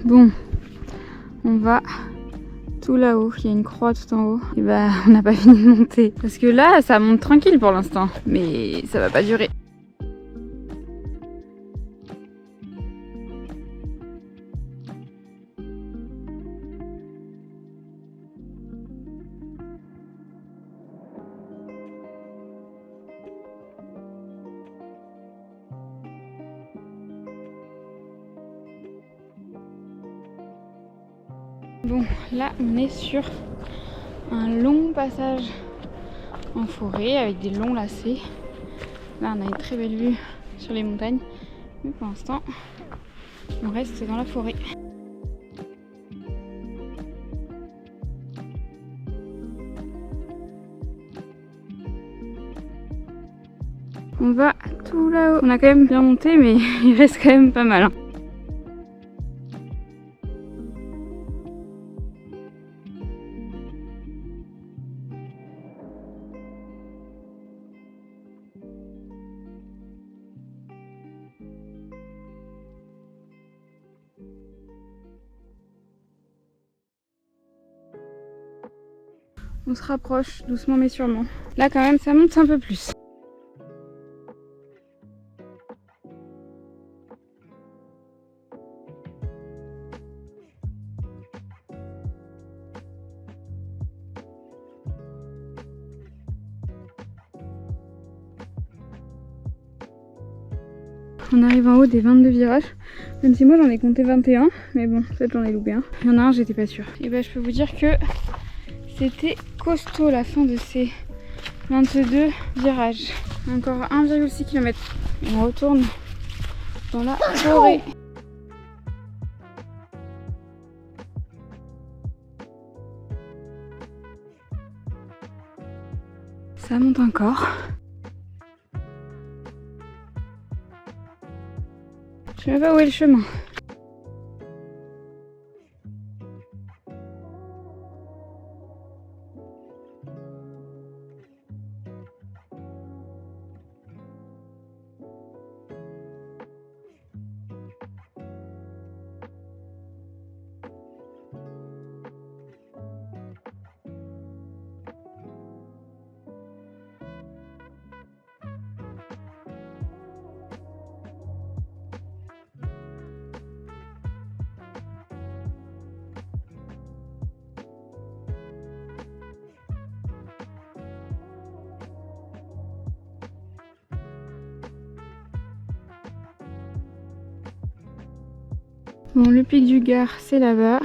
Bon, on va tout là-haut, il y a une croix tout en haut. Et bah on n'a pas fini de monter. Parce que là ça monte tranquille pour l'instant, mais ça va pas durer. Bon, là on est sur un long passage en forêt avec des longs lacets. Là on a une très belle vue sur les montagnes, mais pour l'instant on reste dans la forêt. On va tout là-haut. On a quand même bien monté, mais il reste quand même pas mal, hein. On se rapproche doucement mais sûrement. Là quand même ça monte un peu plus. On arrive en haut des 22 virages, même si moi j'en ai compté 21, mais bon, peut-être j'en ai loupé un. Il y en a un, j'étais pas sûre. Et bah je peux vous dire que c'était costaud la fin de ces 22 virages. Encore 1,6 km. On retourne dans la forêt. Ça monte encore. Je sais même pas où est le chemin. Bon, le pic du Gard, c'est là-bas.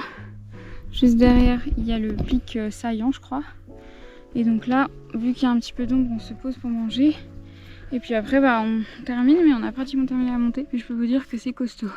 Juste derrière, il y a le pic Saillant, je crois. Et donc là, vu qu'il y a un petit peu d'ombre, on se pose pour manger. Et puis après, bah, on termine, mais on a pratiquement terminé la montée. Mais je peux vous dire que c'est costaud.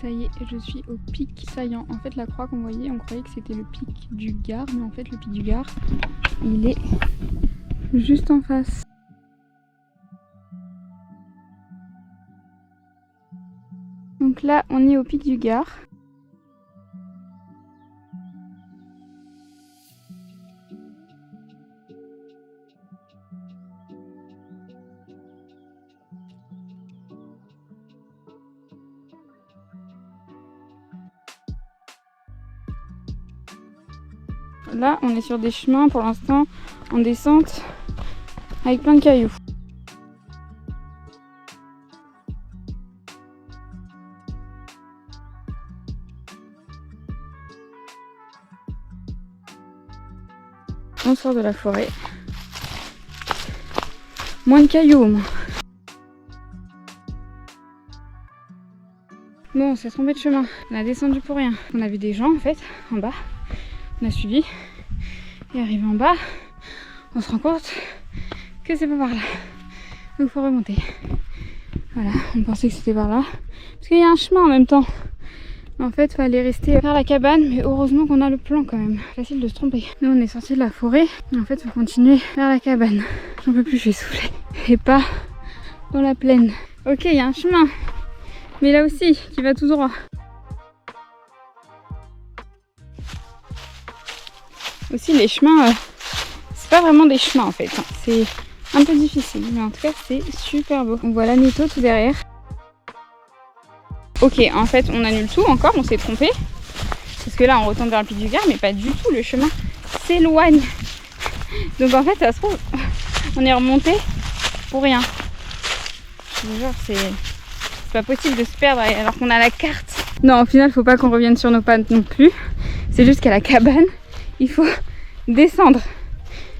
Ça y est, je suis au pic Saillant. En fait, la croix qu'on voyait, on croyait que c'était le pic du Gard, mais en fait, le pic du Gard, il est juste en face. Donc là, on est au pic du Gard. Là, on est sur des chemins pour l'instant en descente avec plein de cailloux. On sort de la forêt. Moins de cailloux au moins. Bon, on s'est trompé de chemin. On a descendu pour rien. On a vu des gens en fait en bas. On a suivi. Et arrivé en bas, on se rend compte que c'est pas par là. Donc il faut remonter. Voilà, on pensait que c'était par là. Parce qu'il y a un chemin en même temps. En fait, fallait rester vers la cabane, mais heureusement qu'on a le plan quand même. Facile de se tromper. Nous, on est sortis de la forêt. Et en fait, il faut continuer vers la cabane. J'en peux plus, je suis essoufflée. Et pas dans la plaine. Ok, il y a un chemin. Mais là aussi, qui va tout droit. Aussi, les chemins, c'est pas vraiment des chemins en fait. C'est un peu difficile, mais en tout cas, c'est super beau. On voit l'Aneto tout derrière. Ok, en fait, on annule tout encore, on s'est trompé. Parce que là, on retourne vers le Pic du Gard, mais pas du tout, le chemin s'éloigne. Donc en fait, ça se trouve, on est remonté pour rien. Je vous jure, c'est pas possible de se perdre alors qu'on a la carte. Non, au final, faut pas qu'on revienne sur nos pas non plus. C'est juste qu'à la cabane, il faut descendre.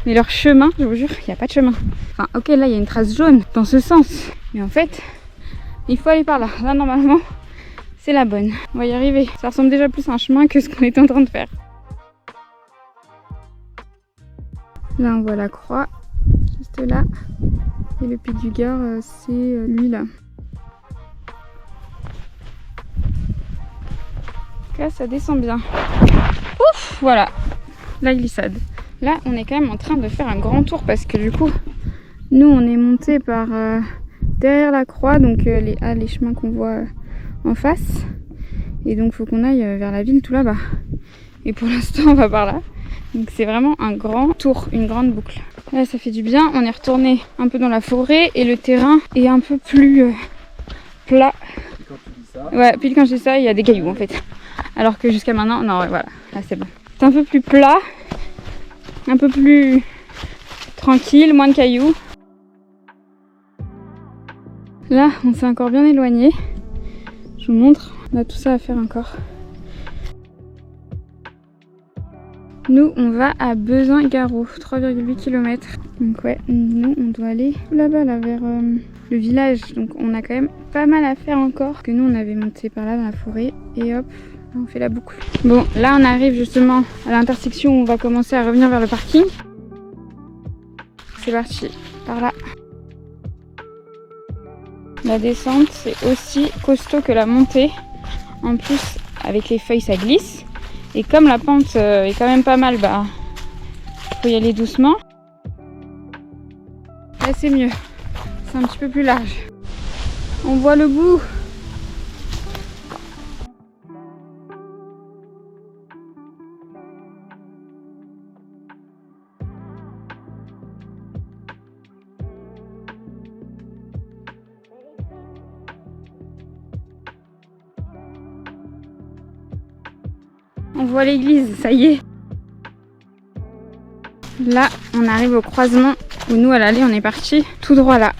Mais leur chemin, je vous jure, il n'y a pas de chemin. Enfin, ok, là, il y a une trace jaune dans ce sens. Mais en fait, il faut aller par là. Là, normalement, c'est la bonne. On va y arriver. Ça ressemble déjà plus à un chemin que ce qu'on est en train de faire. Là, on voit la croix, juste là. Et le Pic du Gard, c'est lui, là. Là, ça descend bien. Ouf, voilà. La glissade. Là, on est quand même en train de faire un grand tour parce que du coup, nous, on est monté par derrière la croix, donc les chemins qu'on voit en face. Et donc, il faut qu'on aille vers la ville tout là-bas. Et pour l'instant, on va par là. Donc, c'est vraiment un grand tour, une grande boucle. Là, ça fait du bien. On est retourné un peu dans la forêt et le terrain est un peu plus plat. Quand tu dis ça, ouais, puis quand je dis ça, il y a des cailloux en fait. Alors que jusqu'à maintenant, non, ouais, voilà, là c'est bon. C'est un peu plus plat, un peu plus tranquille, moins de cailloux. Là, on s'est encore bien éloigné. Je vous montre, on a tout ça à faire encore. Nous, on va à Bezins-Garrot, 3,8 km. Donc ouais, nous, on doit aller là-bas, là, vers le village. Donc on a quand même pas mal à faire encore. Que nous, on avait monté par là dans la forêt. Et hop, on fait la boucle. Bon, là, on arrive justement à l'intersection où on va commencer à revenir vers le parking. C'est parti, par là. La descente, c'est aussi costaud que la montée. En plus, avec les feuilles, ça glisse. Et comme la pente est quand même pas mal, bah, faut y aller doucement. Là, c'est mieux. C'est un petit peu plus large. On voit le bout. On voit l'église, ça y est. Là, on arrive au croisement où nous, à l'aller, on est parti tout droit là.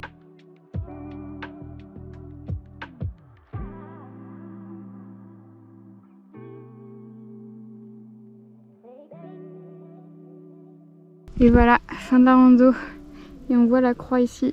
Et voilà, fin de la rando. Et on voit la croix ici.